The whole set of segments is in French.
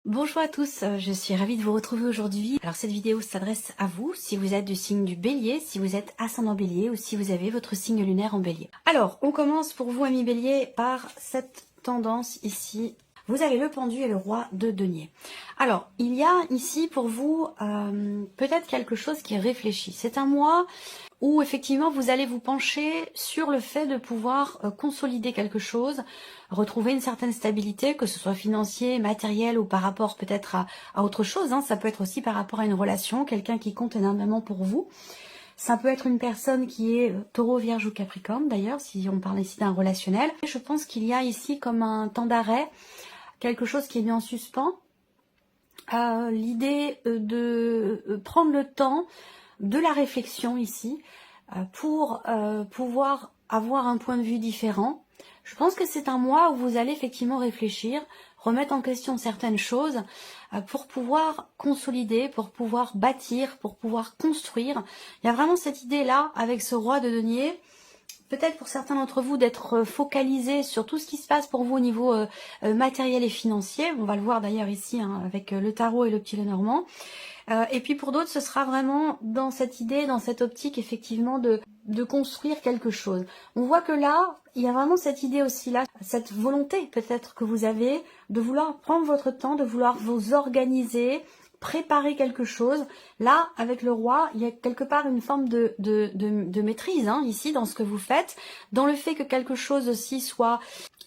Bonjour à tous, je suis ravie de vous retrouver aujourd'hui. Alors cette vidéo s'adresse à vous, si vous êtes du signe du Bélier, si vous êtes ascendant Bélier ou si vous avez votre signe lunaire en Bélier. Alors, on commence pour vous, amis Bélier, par cette tendance ici. Vous avez le pendu et le roi de denier. Alors, il y a ici pour vous peut-être quelque chose qui est réfléchi. C'est un mois où effectivement vous allez vous pencher sur le fait de pouvoir consolider quelque chose, retrouver une certaine stabilité, que ce soit financier, matériel ou par rapport peut-être à autre chose. Ça peut être aussi par rapport à une relation, quelqu'un qui compte énormément pour vous. Ça peut être une personne qui est taureau, vierge ou capricorne d'ailleurs, si on parle ici d'un relationnel. Je pense qu'il y a ici comme un temps d'arrêt, quelque chose qui est mis en suspens. L'idée de prendre le temps de la réflexion ici pour pouvoir avoir un point de vue différent. Je pense que c'est un mois où vous allez effectivement réfléchir, remettre en question certaines choses pour pouvoir consolider, pour pouvoir bâtir, pour pouvoir construire. Il y a vraiment cette idée-là avec ce roi de denier. Peut-être pour certains d'entre vous d'être focalisé sur tout ce qui se passe pour vous au niveau matériel et financier. On va le voir d'ailleurs ici avec le tarot et le petit Lenormand. Et puis pour d'autres, ce sera vraiment dans cette idée, dans cette optique effectivement de construire quelque chose. On voit que là, il y a vraiment cette idée aussi là, cette volonté peut-être que vous avez de vouloir prendre votre temps, de vouloir vous organiser, préparer quelque chose. Là, avec le roi, il y a quelque part une forme de maîtrise ici dans ce que vous faites, dans le fait que quelque chose aussi soit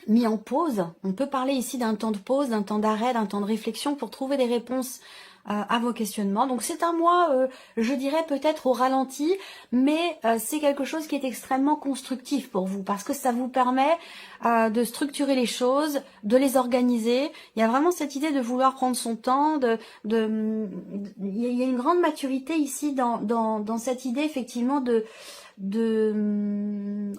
mis en pause. On peut parler ici d'un temps de pause, d'un temps d'arrêt, d'un temps de réflexion pour trouver des réponses à vos questionnements. Donc c'est un mois, je dirais peut-être au ralenti, mais c'est quelque chose qui est extrêmement constructif pour vous parce que ça vous permet de structurer les choses, de les organiser. Il y a vraiment cette idée de vouloir prendre son temps, il y a une grande maturité ici dans cette idée effectivement de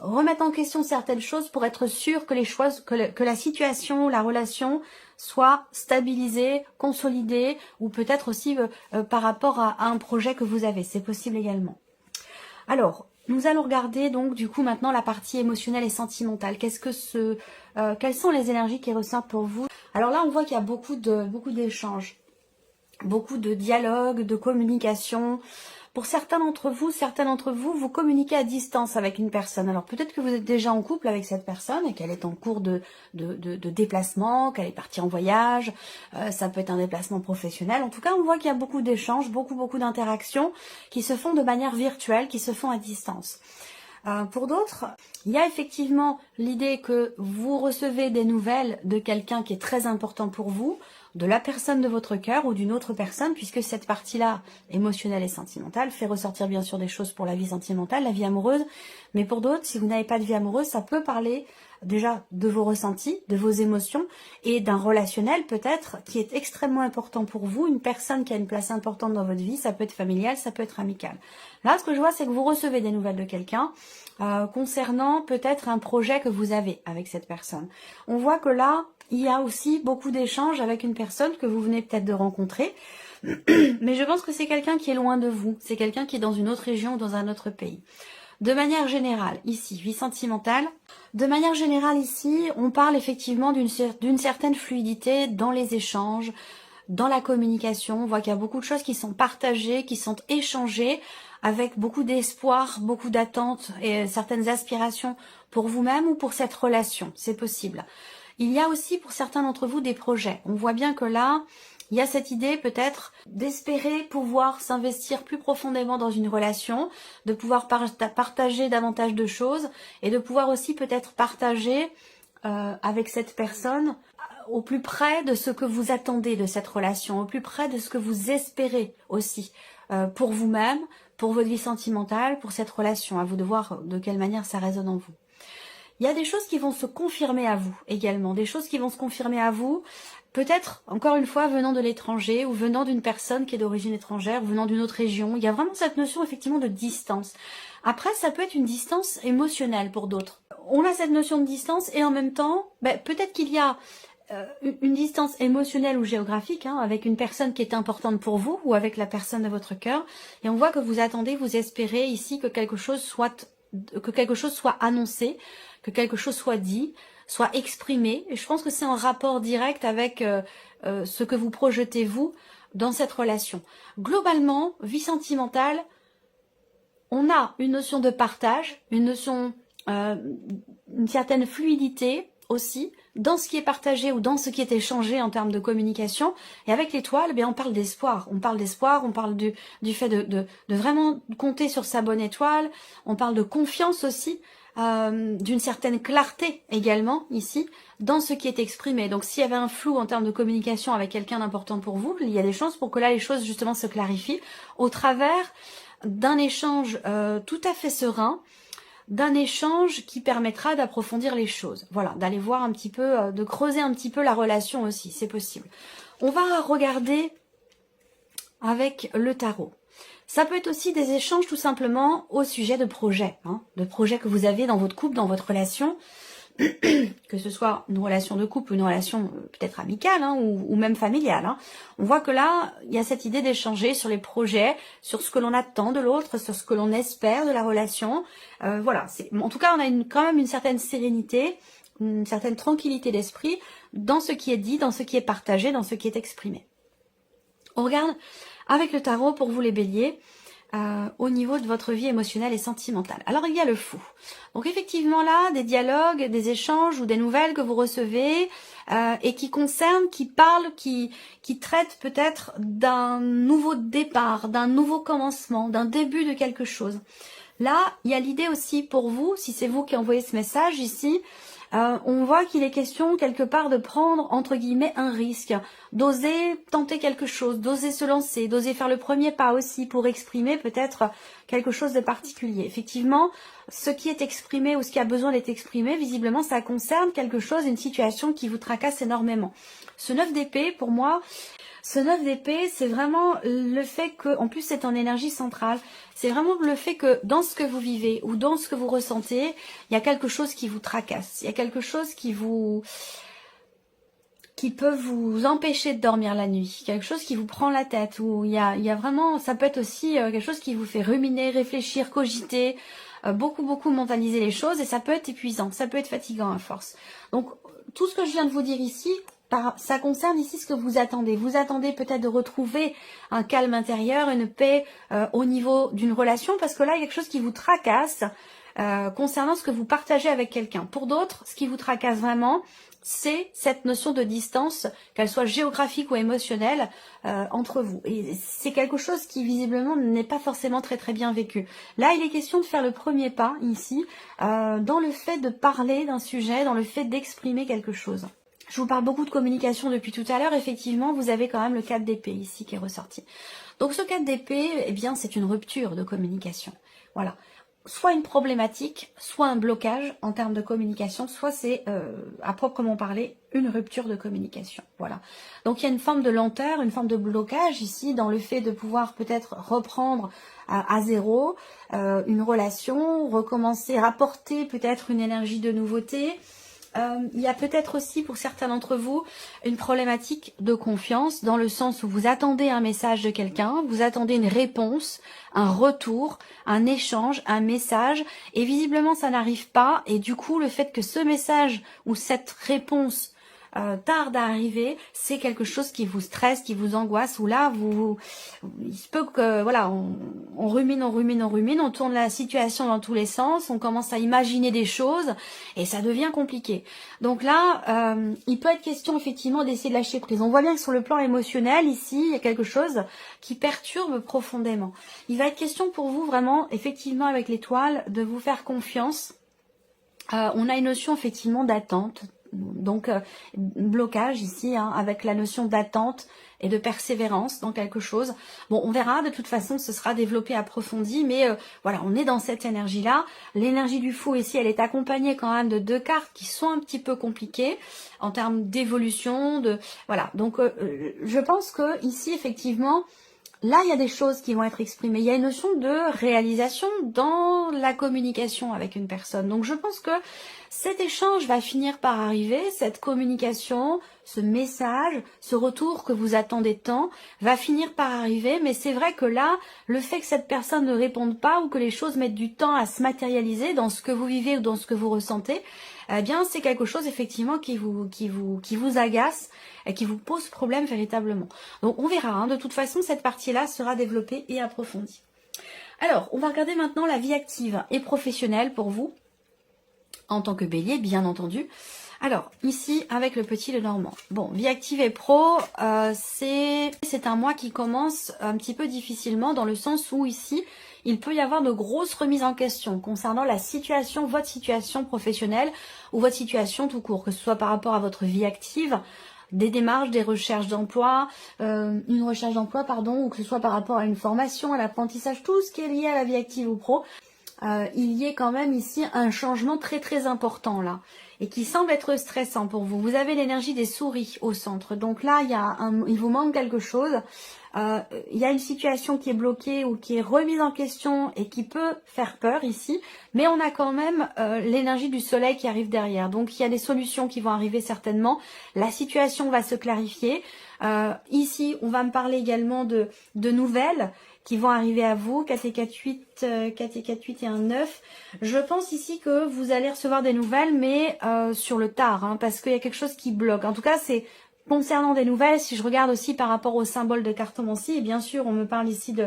remettre en question certaines choses pour être sûr que les choses, que la situation, la relation soit stabilisée, consolidée, ou peut-être aussi par rapport à un projet que vous avez. C'est possible également. Alors, nous allons regarder donc du coup maintenant la partie émotionnelle et sentimentale. Quelles sont les énergies qui ressortent pour vous? Alors là, on voit qu'il y a beaucoup d'échanges, beaucoup de dialogues, de communication. Pour certains d'entre vous, vous communiquez à distance avec une personne. Alors peut-être que vous êtes déjà en couple avec cette personne et qu'elle est en cours de déplacement, qu'elle est partie en voyage. Ça peut être un déplacement professionnel. En tout cas, on voit qu'il y a beaucoup d'échanges, beaucoup d'interactions qui se font de manière virtuelle, qui se font à distance. Pour d'autres, il y a effectivement l'idée que vous recevez des nouvelles de quelqu'un qui est très important pour vous, de la personne de votre cœur ou d'une autre personne, puisque cette partie-là, émotionnelle et sentimentale, fait ressortir bien sûr des choses pour la vie sentimentale, la vie amoureuse, mais pour d'autres, si vous n'avez pas de vie amoureuse, ça peut parler déjà de vos ressentis, de vos émotions et d'un relationnel peut-être qui est extrêmement important pour vous, une personne qui a une place importante dans votre vie, ça peut être familial, ça peut être amical. Là, ce que je vois, c'est que vous recevez des nouvelles de quelqu'un concernant peut-être un projet que vous avez avec cette personne. On voit que là, il y a aussi beaucoup d'échanges avec une personne que vous venez peut-être de rencontrer, mais je pense que c'est quelqu'un qui est loin de vous, c'est quelqu'un qui est dans une autre région ou dans un autre pays. De manière générale, ici, vie sentimentale, de manière générale ici, on parle effectivement d'une certaine fluidité dans les échanges, dans la communication. On voit qu'il y a beaucoup de choses qui sont partagées, qui sont échangées, avec beaucoup d'espoir, beaucoup d'attentes et certaines aspirations pour vous-même ou pour cette relation, c'est possible. Il y a aussi pour certains d'entre vous des projets. On voit bien que là, il y a cette idée peut-être d'espérer pouvoir s'investir plus profondément dans une relation, de pouvoir partager davantage de choses et de pouvoir aussi peut-être partager avec cette personne au plus près de ce que vous attendez de cette relation, au plus près de ce que vous espérez aussi pour vous-même, pour votre vie sentimentale, pour cette relation. À vous de voir de quelle manière ça résonne en vous. Il y a des choses qui vont se confirmer à vous également, des choses qui vont se confirmer à vous, peut-être, encore une fois, venant de l'étranger ou venant d'une personne qui est d'origine étrangère, venant d'une autre région. Il y a vraiment cette notion effectivement de distance. Après, ça peut être une distance émotionnelle pour d'autres. On a cette notion de distance et en même temps, peut-être qu'il y a une distance émotionnelle ou géographique avec une personne qui est importante pour vous ou avec la personne de votre cœur. Et on voit que vous attendez, vous espérez ici que quelque chose soit annoncé, que quelque chose soit dit, soit exprimé. Et je pense que c'est en rapport direct avec ce que vous projetez vous dans cette relation. Globalement, vie sentimentale, on a une notion de partage, une notion, une certaine fluidité aussi dans ce qui est partagé ou dans ce qui est échangé en termes de communication. Et avec l'étoile, on parle d'espoir. On parle d'espoir, on parle du fait de vraiment compter sur sa bonne étoile. On parle de confiance aussi, d'une certaine clarté également ici dans ce qui est exprimé. Donc s'il y avait un flou en termes de communication avec quelqu'un d'important pour vous, il y a des chances pour que là les choses justement se clarifient au travers d'un échange tout à fait serein, d'un échange qui permettra d'approfondir les choses. Voilà, d'aller voir un petit peu, de creuser un petit peu la relation aussi, c'est possible. On va regarder avec le tarot. Ça peut être aussi des échanges tout simplement au sujet de projets, de projets que vous avez dans votre couple, dans votre relation, que ce soit une relation de couple ou une relation peut-être amicale ou même familiale. On voit que là, il y a cette idée d'échanger sur les projets, sur ce que l'on attend de l'autre, sur ce que l'on espère de la relation. Voilà, en tout cas, on a quand même une certaine sérénité, une certaine tranquillité d'esprit dans ce qui est dit, dans ce qui est partagé, dans ce qui est exprimé. On regarde avec le tarot pour vous les béliers, au niveau de votre vie émotionnelle et sentimentale. Alors il y a le fou. Donc effectivement là, des dialogues, des échanges ou des nouvelles que vous recevez et qui concernent, qui parlent, qui traitent peut-être d'un nouveau départ, d'un nouveau commencement, d'un début de quelque chose. Là, il y a l'idée aussi pour vous, si c'est vous qui envoyez ce message ici, on voit qu'il est question quelque part de prendre entre guillemets un risque, d'oser tenter quelque chose, d'oser se lancer, d'oser faire le premier pas aussi pour exprimer peut-être quelque chose de particulier. Effectivement, ce qui est exprimé ou ce qui a besoin d'être exprimé, visiblement ça concerne quelque chose, une situation qui vous tracasse énormément. Ce 9 d'épée, pour moi, ce 9 d'épée, c'est vraiment le fait que, en plus c'est en énergie centrale, c'est vraiment le fait que dans ce que vous vivez ou dans ce que vous ressentez, il y a quelque chose qui vous tracasse, il y a quelque chose qui peut vous empêcher de dormir la nuit, quelque chose qui vous prend la tête, ou il y a vraiment, ça peut être aussi quelque chose qui vous fait ruminer, réfléchir, cogiter, beaucoup mentaliser les choses, et ça peut être épuisant, ça peut être fatigant à force. Donc tout ce que je viens de vous dire ici, ça concerne ici ce que vous attendez. Vous attendez peut-être de retrouver un calme intérieur, une paix au niveau d'une relation, parce que là, il y a quelque chose qui vous tracasse concernant ce que vous partagez avec quelqu'un. Pour d'autres, ce qui vous tracasse vraiment, c'est cette notion de distance, qu'elle soit géographique ou émotionnelle, entre vous. Et c'est quelque chose qui, visiblement, n'est pas forcément très bien vécu. Là, il est question de faire le premier pas, ici, dans le fait de parler d'un sujet, dans le fait d'exprimer quelque chose. Je vous parle beaucoup de communication depuis tout à l'heure. Effectivement, vous avez quand même le 4 d'épée ici qui est ressorti. Donc ce 4 d'épée, eh bien, c'est une rupture de communication. Voilà. Soit une problématique, soit un blocage en termes de communication, soit c'est, à proprement parler, une rupture de communication. Voilà. Donc il y a une forme de lenteur, une forme de blocage ici dans le fait de pouvoir peut-être reprendre à zéro une relation, recommencer, rapporter peut-être une énergie de nouveauté. Il y a peut-être aussi pour certains d'entre vous une problématique de confiance dans le sens où vous attendez un message de quelqu'un, vous attendez une réponse, un retour, un échange, un message et visiblement ça n'arrive pas et du coup le fait que ce message ou cette réponse tarde à arriver, c'est quelque chose qui vous stresse, qui vous angoisse, ou là, il se peut que, voilà, on rumine, on tourne la situation dans tous les sens, on commence à imaginer des choses, et ça devient compliqué. Donc là, il peut être question, effectivement, d'essayer de lâcher prise. On voit bien que sur le plan émotionnel, ici, il y a quelque chose qui perturbe profondément. Il va être question pour vous, vraiment, effectivement, avec l'étoile, de vous faire confiance. On a une notion, effectivement, d'attente. Donc blocage ici avec la notion d'attente et de persévérance dans quelque chose. Bon, on verra, de toute façon ce sera développé, approfondi, mais voilà, on est dans cette énergie là. L'énergie du fou ici, elle est accompagnée quand même de 2 cartes qui sont un petit peu compliquées en termes d'évolution, voilà. Donc je pense que ici effectivement, là, il y a des choses qui vont être exprimées. Il y a une notion de réalisation dans la communication avec une personne. Donc, je pense que Cet échange va finir par arriver, cette communication, ce message, ce retour que vous attendez tant, va finir par arriver, mais c'est vrai que là, le fait que cette personne ne réponde pas ou que les choses mettent du temps à se matérialiser dans ce que vous vivez ou dans ce que vous ressentez, eh bien c'est quelque chose effectivement qui vous agace et qui vous pose problème véritablement. Donc on verra, hein, de toute façon cette partie-là sera développée et approfondie. Alors, on va regarder maintenant la vie active et professionnelle pour vous, en tant que bélier, bien entendu. Alors, ici, avec le petit Lenormand. Bon, vie active et pro, c'est un mois qui commence un petit peu difficilement, dans le sens où ici, il peut y avoir de grosses remises en question concernant la situation, votre situation professionnelle ou votre situation tout court, que ce soit par rapport à votre vie active, des démarches, des recherches d'emploi, une recherche d'emploi, pardon, ou que ce soit par rapport à une formation, à l'apprentissage, tout ce qui est lié à la vie active ou pro, il y ait quand même ici un changement très très important là, et qui semble être stressant pour vous. Vous avez l'énergie des souris au centre, donc là il vous manque quelque chose. Il y a une situation qui est bloquée ou qui est remise en question et qui peut faire peur ici, mais on a quand même l'énergie du soleil qui arrive derrière. Donc il y a des solutions qui vont arriver certainement. La situation va se clarifier. Ici, on va me parler également de nouvelles qui vont arriver à vous, 4 et 4, 8, 4 et 4, 8 et un 9. Je pense ici que vous allez recevoir des nouvelles, mais sur le tard, hein, parce qu'il y a quelque chose qui bloque. En tout cas, c'est concernant des nouvelles, si je regarde aussi par rapport au symbole de cartomancie, et bien sûr, on me parle ici de,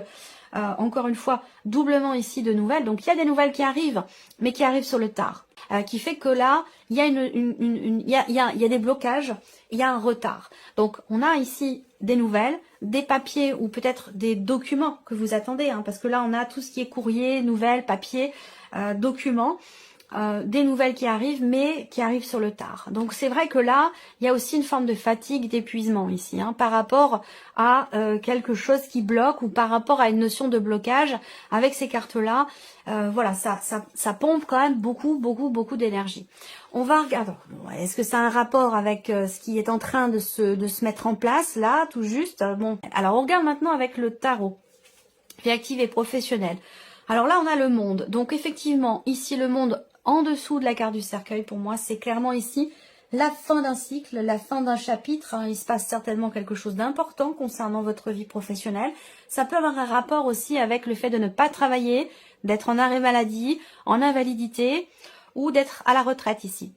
encore une fois, doublement ici de nouvelles. Donc, il y a des nouvelles qui arrivent, mais qui arrivent sur le tard. Qui fait que là, il y a, il y a des blocages, il y a un retard. Donc, on a ici des nouvelles, des papiers ou peut-être des documents que vous attendez, hein, parce que là, on a tout ce qui est courrier, nouvelles, papiers, documents. Des nouvelles qui arrivent, mais qui arrivent sur le tard. Donc c'est vrai que là, il y a aussi une forme de fatigue, d'épuisement ici, hein, par rapport à quelque chose qui bloque ou par rapport à une notion de blocage. Avec ces cartes-là, voilà, ça pompe quand même beaucoup d'énergie. On va regarder, est-ce que ça a un rapport avec ce qui est en train de se mettre en place, là, tout juste. Bon, alors on regarde maintenant avec le tarot, vie active et professionnelle. Alors là, on a le monde. Donc effectivement, ici, le monde en dessous de la carte du cercueil, pour moi, c'est clairement ici la fin d'un cycle, la fin d'un chapitre. Hein. Il se passe certainement quelque chose d'important concernant votre vie professionnelle. Ça peut avoir un rapport aussi avec le fait de ne pas travailler, d'être en arrêt maladie, en invalidité ou d'être à la retraite ici.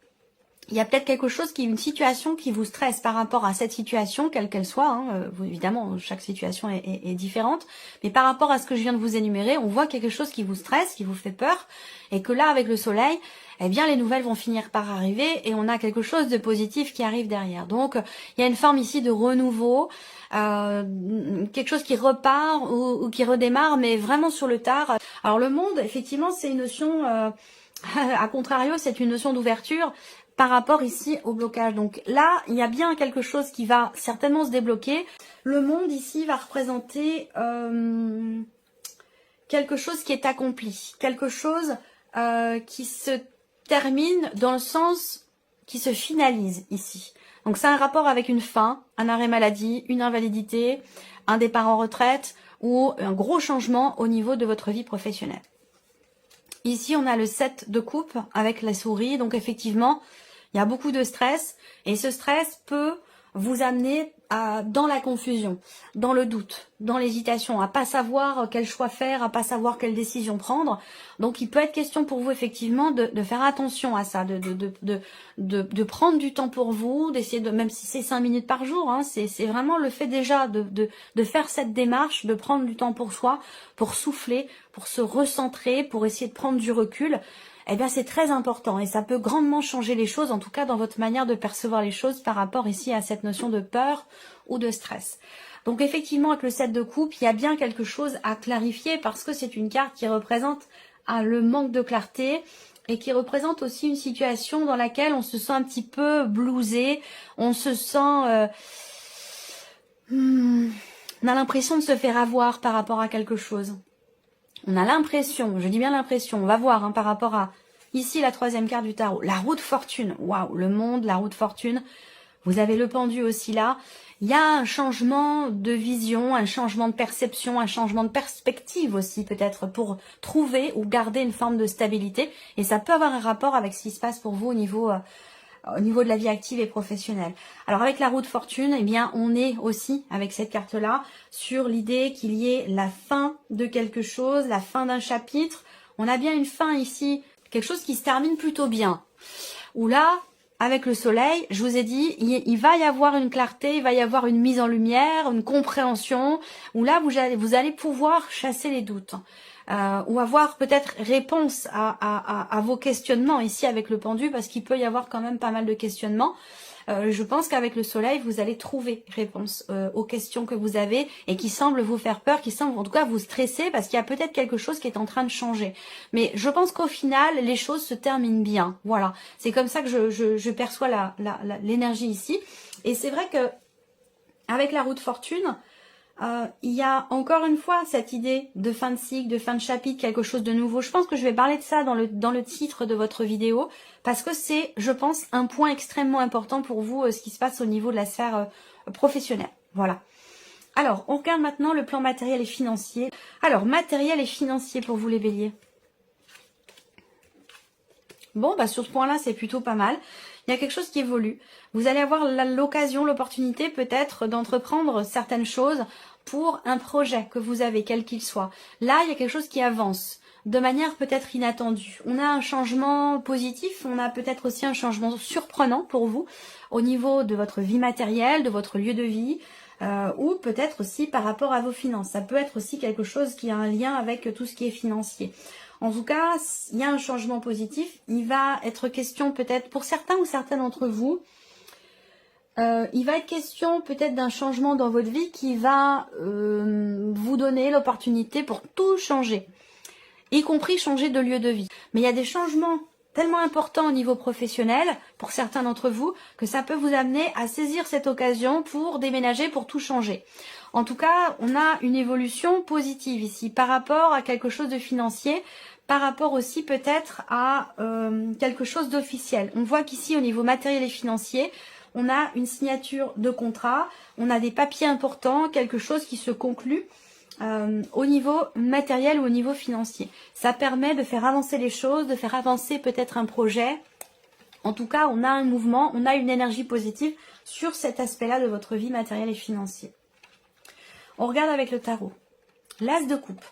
Il y a peut-être quelque chose une situation qui vous stresse par rapport à cette situation, quelle qu'elle soit. Hein. Évidemment, chaque situation est différente. Mais par rapport à ce que je viens de vous énumérer, on voit quelque chose qui vous stresse, qui vous fait peur. Et que là, avec le soleil, eh bien, les nouvelles vont finir par arriver. Et on a quelque chose de positif qui arrive derrière. Donc, il y a une forme ici de renouveau. Quelque chose qui repart ou qui redémarre, mais vraiment sur le tard. Alors, le monde, effectivement, c'est une notion... à contrario, c'est une notion d'ouverture par rapport ici au blocage. Donc là, il y a bien quelque chose qui va certainement se débloquer. Le monde ici va représenter quelque chose qui est accompli, quelque chose qui se termine dans le sens qui se finalise ici. Donc c'est un rapport avec une fin, un arrêt maladie, une invalidité, un départ en retraite ou un gros changement au niveau de votre vie professionnelle. Ici, on a le 7 de coupe avec la souris. Donc, effectivement, il y a beaucoup de stress. Et ce stress peut vous amener dans la confusion, dans le doute, dans l'hésitation, à pas savoir quel choix faire, à pas savoir quelle décision prendre. Donc, il peut être question pour vous, effectivement, de faire attention à ça, de prendre du temps pour vous, d'essayer de, même si c'est 5 minutes par jour, hein, c'est vraiment le fait déjà de faire cette démarche, de prendre du temps pour soi, pour souffler, pour se recentrer, pour essayer de prendre du recul. Eh bien, c'est très important et ça peut grandement changer les choses, en tout cas dans votre manière de percevoir les choses par rapport ici à cette notion de peur ou de stress. Donc effectivement, avec le 7 de coupe, il y a bien quelque chose à clarifier parce que c'est une carte qui représente le manque de clarté et qui représente aussi une situation dans laquelle on se sent un petit peu blousé, on se sent... on a l'impression de se faire avoir par rapport à quelque chose. On a l'impression, je dis bien l'impression, on va voir hein, par rapport à, ici la troisième carte du tarot, la roue de fortune, waouh, le monde, la roue de fortune, vous avez le pendu aussi là, Il y a un changement de vision, un changement de perception, un changement de perspective aussi peut-être pour trouver ou garder une forme de stabilité. Et ça peut avoir un rapport avec ce qui se passe pour vous au niveau de la vie active et professionnelle. Alors avec la roue de fortune, eh bien on est aussi avec cette carte-là sur l'idée qu'il y ait la fin de quelque chose, la fin d'un chapitre. On a bien une fin ici, quelque chose qui se termine plutôt bien. Où là, avec le soleil, je vous ai dit, il va y avoir une clarté, il va y avoir une mise en lumière, une compréhension, où là, vous allez pouvoir chasser les doutes. Ou avoir peut-être réponse à vos questionnements ici avec le pendu, parce qu'il peut y avoir quand même pas mal de questionnements. Je pense qu'avec le soleil, vous allez trouver réponse aux questions que vous avez et qui semblent vous faire peur, qui semblent en tout cas vous stresser parce qu'il y a peut-être quelque chose qui est en train de changer. Mais je pense qu'au final, les choses se terminent bien. Voilà, c'est comme ça que je perçois l'énergie ici. Et c'est vrai que avec la roue de fortune, il y a encore une fois cette idée de fin de cycle, de fin de chapitre, quelque chose de nouveau. Je pense que je vais parler de ça dans le titre de votre vidéo parce que c'est, je pense, un point extrêmement important pour vous, ce qui se passe au niveau de la sphère professionnelle. Voilà. Alors, on regarde maintenant le plan matériel et financier. Alors, matériel et financier pour vous les béliers. Bon, bah sur ce point-là, c'est plutôt pas mal. Il y a quelque chose qui évolue. Vous allez avoir l'occasion, l'opportunité peut-être d'entreprendre certaines choses pour un projet que vous avez, quel qu'il soit. Là, il y a quelque chose qui avance de manière peut-être inattendue. On a un changement positif, on a peut-être aussi un changement surprenant pour vous au niveau de votre vie matérielle, de votre lieu de vie, ou peut-être aussi par rapport à vos finances. Ça peut être aussi quelque chose qui a un lien avec tout ce qui est financier. En tout cas, il y a un changement positif. Il va être question peut-être pour certains ou certaines d'entre vous, il va être question peut-être d'un changement dans votre vie qui va vous donner l'opportunité pour tout changer, y compris changer de lieu de vie. Mais il y a des changements tellement importants au niveau professionnel pour certains d'entre vous que ça peut vous amener à saisir cette occasion pour déménager, pour tout changer. En tout cas, on a une évolution positive ici par rapport à quelque chose de financier, par rapport aussi peut-être à quelque chose d'officiel. On voit qu'ici au niveau matériel et financier, on a une signature de contrat, on a des papiers importants, quelque chose qui se conclut au niveau matériel ou au niveau financier. Ça permet de faire avancer les choses, de faire avancer peut-être un projet. En tout cas, on a un mouvement, on a une énergie positive sur cet aspect-là de votre vie matérielle et financière. On regarde avec le tarot. L'as de coupe.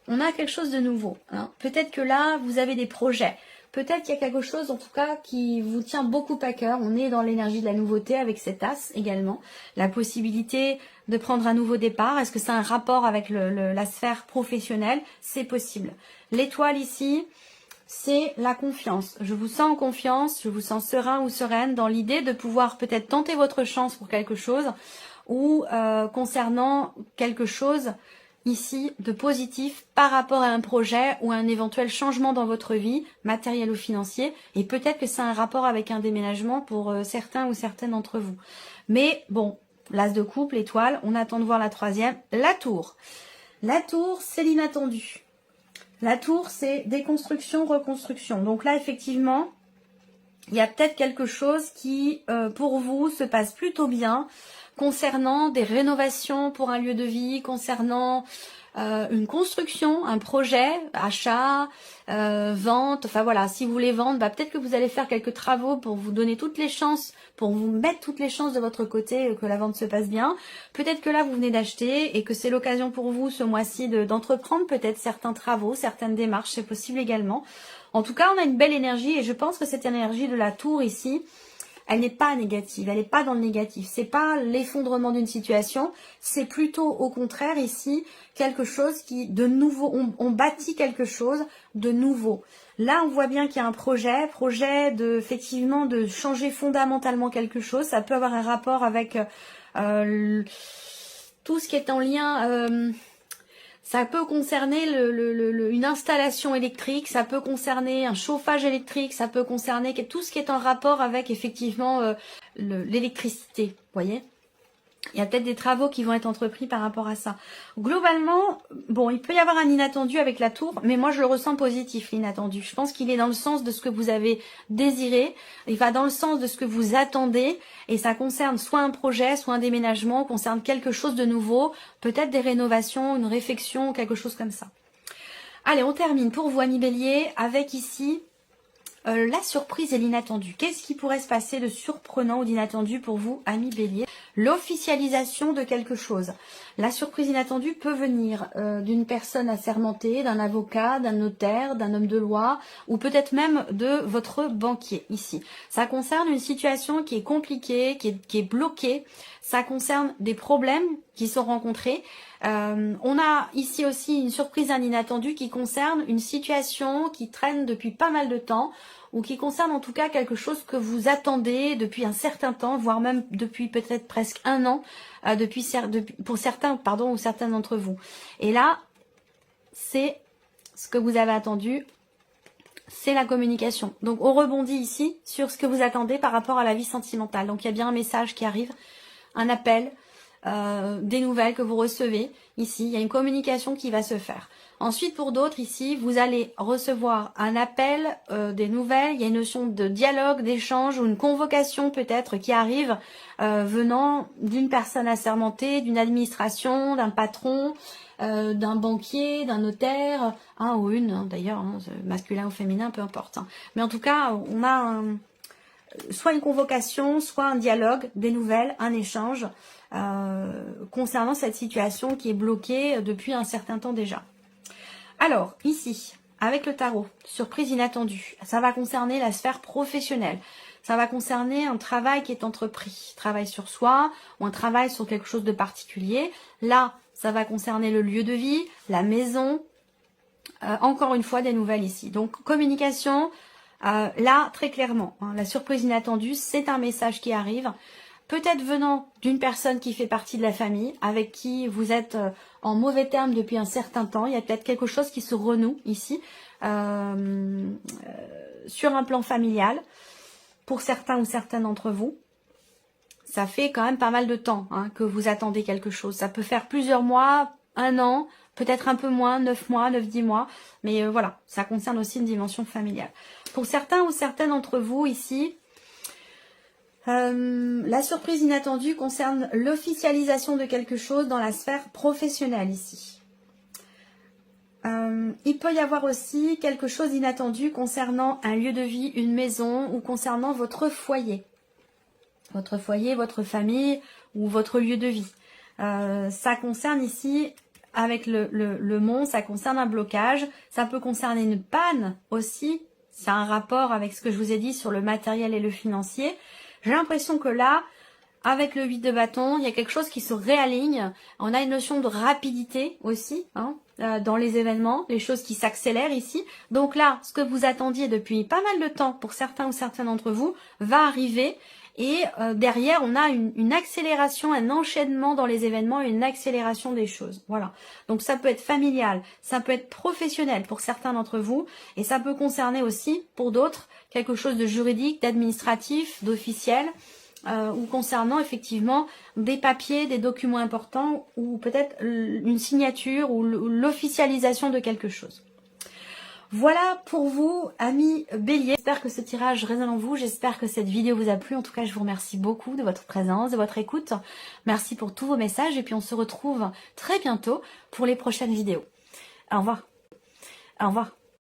On a quelque chose de nouveau. Hein. Peut-être que là, vous avez des projets. Peut-être qu'il y a quelque chose, en tout cas, qui vous tient beaucoup à cœur. On est dans l'énergie de la nouveauté avec cet as également. La possibilité de prendre un nouveau départ. Est-ce que c'est un rapport avec la sphère professionnelle? C'est possible. L'étoile ici, c'est la confiance. Je vous sens en confiance, je vous sens serein ou sereine dans l'idée de pouvoir peut-être tenter votre chance pour quelque chose ou concernant quelque chose ici de positif par rapport à un projet ou à un éventuel changement dans votre vie, matériel ou financier, et peut-être que c'est un rapport avec un déménagement pour certains ou certaines d'entre vous. Mais bon, l'as de coupe, l'étoile, on attend de voir la troisième, la tour. La tour, c'est l'inattendu. La tour, c'est déconstruction, reconstruction. Donc là, effectivement, il y a peut-être quelque chose qui, pour vous, se passe plutôt bien, concernant des rénovations pour un lieu de vie, concernant une construction, un projet, achat, vente, enfin voilà, si vous voulez vendre, bah, peut-être que vous allez faire quelques travaux pour vous donner toutes les chances, pour vous mettre toutes les chances de votre côté que la vente se passe bien. Peut-être que là, vous venez d'acheter et que c'est l'occasion pour vous ce mois-ci d'entreprendre peut-être certains travaux, certaines démarches, c'est possible également. En tout cas, on a une belle énergie et je pense que cette énergie de la tour ici, elle n'est pas négative, elle n'est pas dans le négatif. C'est pas l'effondrement d'une situation, c'est plutôt au contraire ici quelque chose qui de nouveau, on bâtit quelque chose de nouveau. Là, on voit bien qu'il y a un projet de effectivement de changer fondamentalement quelque chose. Ça peut avoir un rapport avec tout ce qui est en lien. Ça peut concerner une installation électrique, ça peut concerner un chauffage électrique, ça peut concerner tout ce qui est en rapport avec effectivement l'électricité, voyez. Il y a peut-être des travaux qui vont être entrepris par rapport à ça. Globalement, bon, il peut y avoir un inattendu avec la tour, mais moi je le ressens positif, l'inattendu. Je pense qu'il est dans le sens de ce que vous avez désiré, il va dans le sens de ce que vous attendez, et ça concerne soit un projet, soit un déménagement, concerne quelque chose de nouveau, peut-être des rénovations, une réflexion, quelque chose comme ça. Allez, on termine pour vous, amis Bélier, avec ici la surprise et l'inattendu. Qu'est-ce qui pourrait se passer de surprenant ou d'inattendu pour vous, amis Bélier? L'officialisation de quelque chose. La surprise inattendue peut venir d'une personne assermentée, d'un avocat, d'un notaire, d'un homme de loi, ou peut-être même de votre banquier, ici. Ça concerne une situation qui est compliquée, qui est bloquée. Ça concerne des problèmes qui sont rencontrés. On a ici aussi une surprise inattendue qui concerne une situation qui traîne depuis pas mal de temps, ou qui concerne en tout cas quelque chose que vous attendez depuis un certain temps, voire même depuis peut-être presque un an, pour certains, pardon, ou certains d'entre vous. Et là, c'est ce que vous avez attendu, c'est la communication. Donc on rebondit ici sur ce que vous attendez par rapport à la vie sentimentale. Donc il y a bien un message qui arrive, un appel, des nouvelles que vous recevez. Ici, il y a une communication qui va se faire. Ensuite, pour d'autres, ici, vous allez recevoir un appel, des nouvelles. Il y a une notion de dialogue, d'échange ou une convocation peut-être qui arrive venant d'une personne assermentée, d'une administration, d'un patron, d'un banquier, d'un notaire, un ou une d'ailleurs, masculin ou féminin, peu importe. Mais en tout cas, on a soit une convocation, soit un dialogue, des nouvelles, un échange concernant cette situation qui est bloquée depuis un certain temps déjà. Alors, ici, avec le tarot, surprise inattendue, ça va concerner la sphère professionnelle. Ça va concerner un travail qui est entrepris, travail sur soi ou un travail sur quelque chose de particulier. Là, ça va concerner le lieu de vie, la maison. Encore une fois, des nouvelles ici. Donc, communication, là, très clairement, la surprise inattendue, c'est un message qui arrive. Peut-être venant d'une personne qui fait partie de la famille, avec qui vous êtes en mauvais termes depuis un certain temps. Il y a peut-être quelque chose qui se renoue ici, sur un plan familial, pour certains ou certaines d'entre vous. Ça fait quand même pas mal de temps que vous attendez quelque chose. Ça peut faire plusieurs mois, un an, peut-être un peu moins, 9 mois, 9-10 mois. Mais voilà, ça concerne aussi une dimension familiale. Pour certains ou certaines d'entre vous ici, la surprise inattendue concerne l'officialisation de quelque chose dans la sphère professionnelle ici. Il peut y avoir aussi quelque chose d'inattendu concernant un lieu de vie, une maison ou concernant votre foyer. Votre foyer, votre famille ou votre lieu de vie. Ça concerne ici, avec le mont, ça concerne un blocage. Ça peut concerner une panne aussi. C'est un rapport avec ce que je vous ai dit sur le matériel et le financier. J'ai l'impression que là, avec le 8 de bâton, il y a quelque chose qui se réaligne. On a une notion de rapidité aussi dans les événements, les choses qui s'accélèrent ici. Donc là, ce que vous attendiez depuis pas mal de temps pour certains ou certains d'entre vous va arriver. Et derrière, on a une accélération, un enchaînement dans les événements, une accélération des choses. Voilà. Donc ça peut être familial, ça peut être professionnel pour certains d'entre vous. Et ça peut concerner aussi, pour d'autres, quelque chose de juridique, d'administratif, d'officiel. Ou concernant effectivement des papiers, des documents importants. Ou peut-être une signature ou l'officialisation de quelque chose. Voilà pour vous, amis Bélier. J'espère que ce tirage résonne en vous. J'espère que cette vidéo vous a plu. En tout cas, je vous remercie beaucoup de votre présence, de votre écoute. Merci pour tous vos messages. Et puis, on se retrouve très bientôt pour les prochaines vidéos. Au revoir. Au revoir.